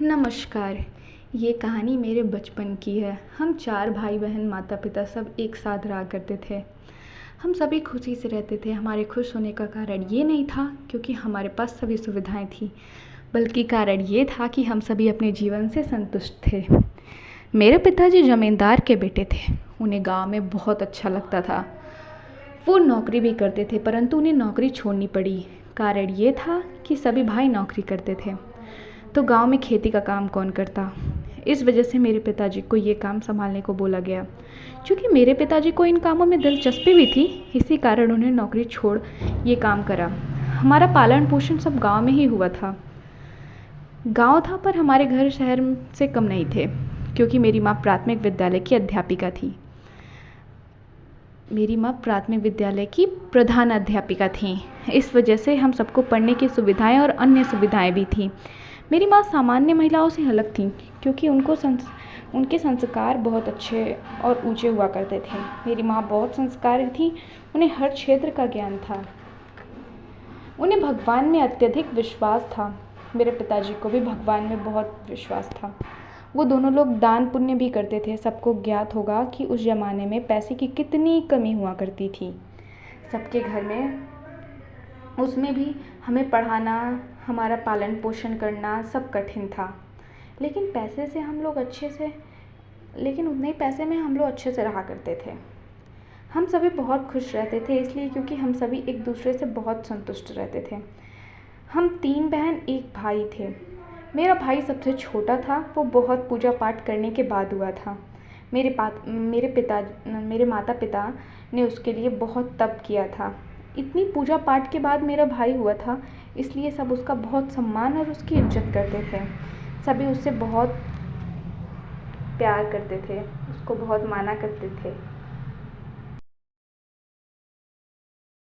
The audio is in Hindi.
नमस्कार। ये कहानी मेरे बचपन की है। हम 4 भाई बहन माता पिता सब एक साथ रहा करते थे। हम सभी खुशी से रहते थे। हमारे खुश होने का कारण ये नहीं था क्योंकि हमारे पास सभी सुविधाएं थी, बल्कि कारण ये था कि हम सभी अपने जीवन से संतुष्ट थे। मेरे पिताजी जमींदार के बेटे थे। उन्हें गांव में बहुत अच्छा लगता था। वो नौकरी भी करते थे, परंतु उन्हें नौकरी छोड़नी पड़ी। कारण ये था कि सभी भाई नौकरी करते थे, तो गांव में खेती का काम कौन करता। इस वजह से मेरे पिताजी को ये काम संभालने को बोला गया। क्योंकि मेरे पिताजी को इन कामों में दिलचस्पी भी थी, इसी कारण उन्हें नौकरी छोड़ ये काम करा। हमारा पालन पोषण सब गांव में ही हुआ था। गांव था पर हमारे घर शहर से कम नहीं थे, क्योंकि मेरी माँ प्राथमिक विद्यालय की अध्यापिका थी। मेरी माँ प्राथमिक विद्यालय की प्रधान अध्यापिका थी। इस वजह से हम सबको पढ़ने की सुविधाएं और अन्य सुविधाएं भी थीं। मेरी माँ सामान्य महिलाओं से अलग थीं, क्योंकि उनके संस्कार बहुत अच्छे और ऊंचे हुआ करते थे। मेरी माँ बहुत संस्कारी थी। उन्हें हर क्षेत्र का ज्ञान था। उन्हें भगवान में अत्यधिक विश्वास था। मेरे पिताजी को भी भगवान में बहुत विश्वास था। वो दोनों लोग दान पुण्य भी करते थे। सबको ज्ञात होगा कि उस ज़माने में पैसे की कितनी कमी हुआ करती थी सबके घर में। उसमें भी हमें पढ़ाना, हमारा पालन पोषण करना सब कठिन था। लेकिन उतने ही पैसे में हम लोग अच्छे से रहा करते थे। हम सभी बहुत खुश रहते थे, इसलिए क्योंकि हम सभी एक दूसरे से बहुत संतुष्ट रहते थे। हम 3 बहन 1 भाई थे। मेरा भाई सबसे छोटा था। वो बहुत पूजा पाठ करने के बाद हुआ था। मेरे माता पिता ने उसके लिए बहुत तप किया था। इतनी पूजा पाठ के बाद मेरा भाई हुआ था, इसलिए सब उसका बहुत सम्मान और उसकी इज्जत करते थे। सभी उससे बहुत प्यार करते थे, उसको बहुत माना करते थे।